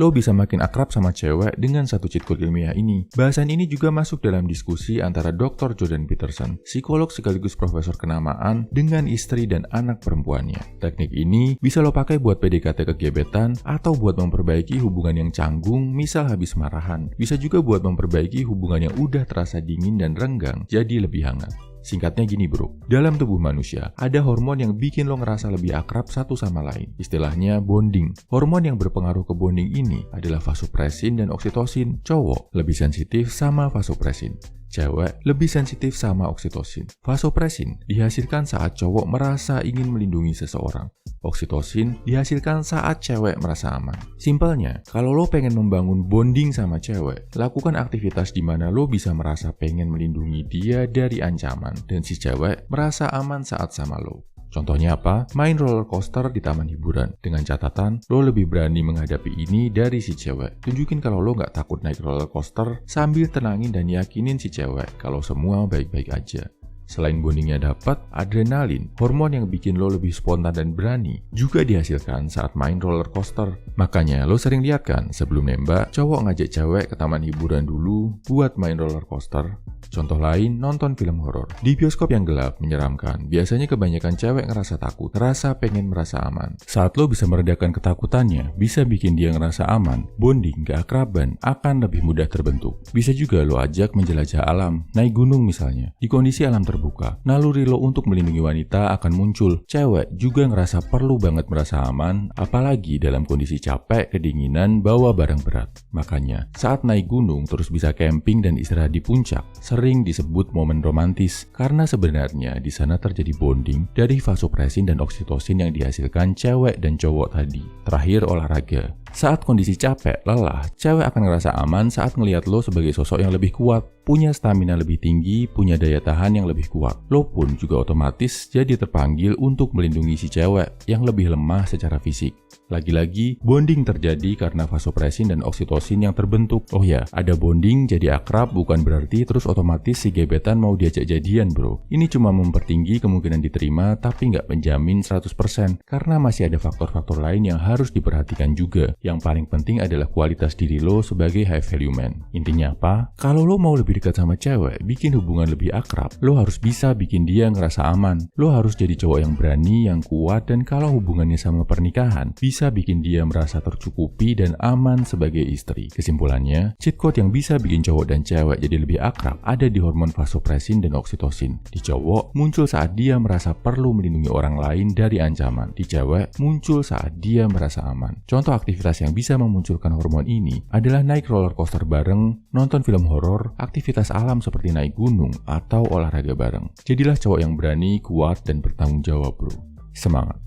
lo bisa makin akrab sama cewek dengan satu cheat code ilmiah ini. Bahasan ini juga masuk dalam diskusi antara Dr. Jordan Peterson, psikolog sekaligus profesor kenamaan, dengan istri dan anak perempuannya. Teknik ini bisa lo pakai buat PDKT ke gebetan atau buat memperbaiki hubungan yang canggung, misal habis marahan. Bisa juga buat memperbaiki hubungan yang udah terasa dingin dan renggang jadi lebih hangat. Singkatnya gini bro, dalam tubuh manusia ada hormon yang bikin lo ngerasa lebih akrab satu sama lain. Istilahnya bonding. Hormon yang berpengaruh ke bonding ini adalah vasopresin dan oksitosin. Cowok lebih sensitif sama vasopresin. Cewek lebih sensitif sama oksitosin. Vasopresin dihasilkan saat cowok merasa ingin melindungi seseorang. Oksitosin dihasilkan saat cewek merasa aman. Simpelnya, kalau lo pengen membangun bonding sama cewek, lakukan aktivitas di mana lo bisa merasa pengen melindungi dia dari ancaman dan si cewek merasa aman saat sama lo. Contohnya apa? Main roller coaster di taman hiburan. Dengan catatan, lo lebih berani menghadapi ini dari si cewek. Tunjukin kalau lo nggak takut naik roller coaster sambil tenangin dan yakinin si cewek kalau semua baik-baik aja. Selain bondingnya dapat, adrenalin, hormon yang bikin lo lebih spontan dan berani, juga dihasilkan saat main roller coaster. Makanya lo sering lihat kan, sebelum nembak, cowok ngajak cewek ke taman hiburan dulu buat main roller coaster. Contoh lain, nonton film horor. Di bioskop yang gelap, menyeramkan, biasanya kebanyakan cewek ngerasa takut, ngerasa pengen merasa aman. Saat lo bisa meredakan ketakutannya, bisa bikin dia ngerasa aman, bonding, keakraban akan lebih mudah terbentuk. Bisa juga lo ajak menjelajah alam, naik gunung misalnya. Di kondisi alam terbuka, naluri lo untuk melindungi wanita akan muncul. Cewek juga ngerasa perlu banget merasa aman, apalagi dalam kondisi capek, kedinginan, bawa barang berat. Makanya, saat naik gunung terus bisa camping dan istirahat di puncak, sering disebut momen romantis karena sebenarnya di sana terjadi bonding dari vasopresin dan oksitosin yang dihasilkan cewek dan cowok tadi. Terakhir, olahraga. Saat kondisi capek, lelah, cewek akan ngerasa aman saat ngelihat lo sebagai sosok yang lebih kuat, punya stamina lebih tinggi, punya daya tahan yang lebih kuat. Lo pun juga otomatis jadi terpanggil untuk melindungi si cewek yang lebih lemah secara fisik. Lagi-lagi, bonding terjadi karena vasopresin dan oksitosin yang terbentuk. Oh ya, ada bonding jadi akrab bukan berarti terus otomatis si gebetan mau diajak jadian bro. Ini cuma mempertinggi kemungkinan diterima tapi nggak menjamin 100% karena masih ada faktor-faktor lain yang harus diperhatikan juga. Yang paling penting adalah kualitas diri lo sebagai high value man. Intinya apa? Kalau lo mau lebih dekat sama cewek, bikin hubungan lebih akrab, lo harus bisa bikin dia ngerasa aman. Lo harus jadi cowok yang berani, yang kuat, dan kalau hubungannya sama pernikahan, bisa bikin dia merasa tercukupi dan aman sebagai istri. Kesimpulannya, cheat code yang bisa bikin cowok dan cewek jadi lebih akrab ada di hormon vasopresin dan oksitosin. Di cowok, muncul saat dia merasa perlu melindungi orang lain dari ancaman. Di cewek, muncul saat dia merasa aman. Contoh aktivitas yang bisa memunculkan hormon ini adalah naik roller coaster bareng, nonton film horor, aktivitas alam seperti naik gunung, atau olahraga bareng. Jadilah cowok yang berani, kuat, dan bertanggung jawab bro. Semangat!